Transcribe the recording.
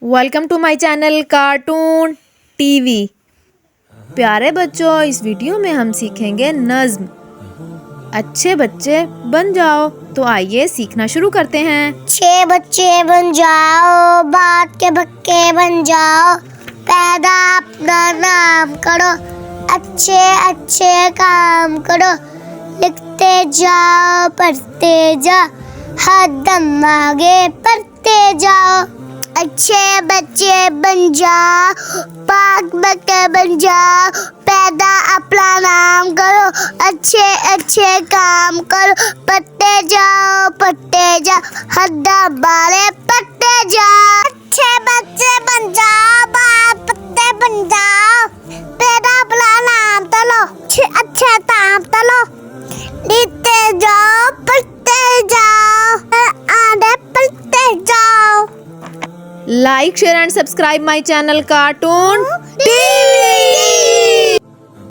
Welcome to my channel cartoon TV. प्यारे बच्चों, इस वीडियो में हम सीखेंगे नज्म। अच्छे बच्चे बन जाओ। तो आइए सीखना शुरू करते हैं। अच्छे बच्चे बन जाओ, बात के पक्के बन जाओ, पैदा अपना नाम करो, अच्छे अच्छे काम करो, लिखते जाओ पढ़ते जाओ, हर दम आगे पढ़ते जाओ। अच्छे बच्चे बन जाओ, पाक बच्चे बन जाओ, पैदा अपना नाम करो, अच्छे अच्छे काम करो, पढ़ते जाओ, हर दम आगे पढ़ते जाओ। अच्छे बच्चे बन जाओ, बात पत्ते बन जाओ, पैदा अपना नाम तलो, अच्छे काम तलो, लिखते जाओ पढ़ते जाओ, आगे पढ़ते जाओ। Like, share and subscribe my channel cartoon TV.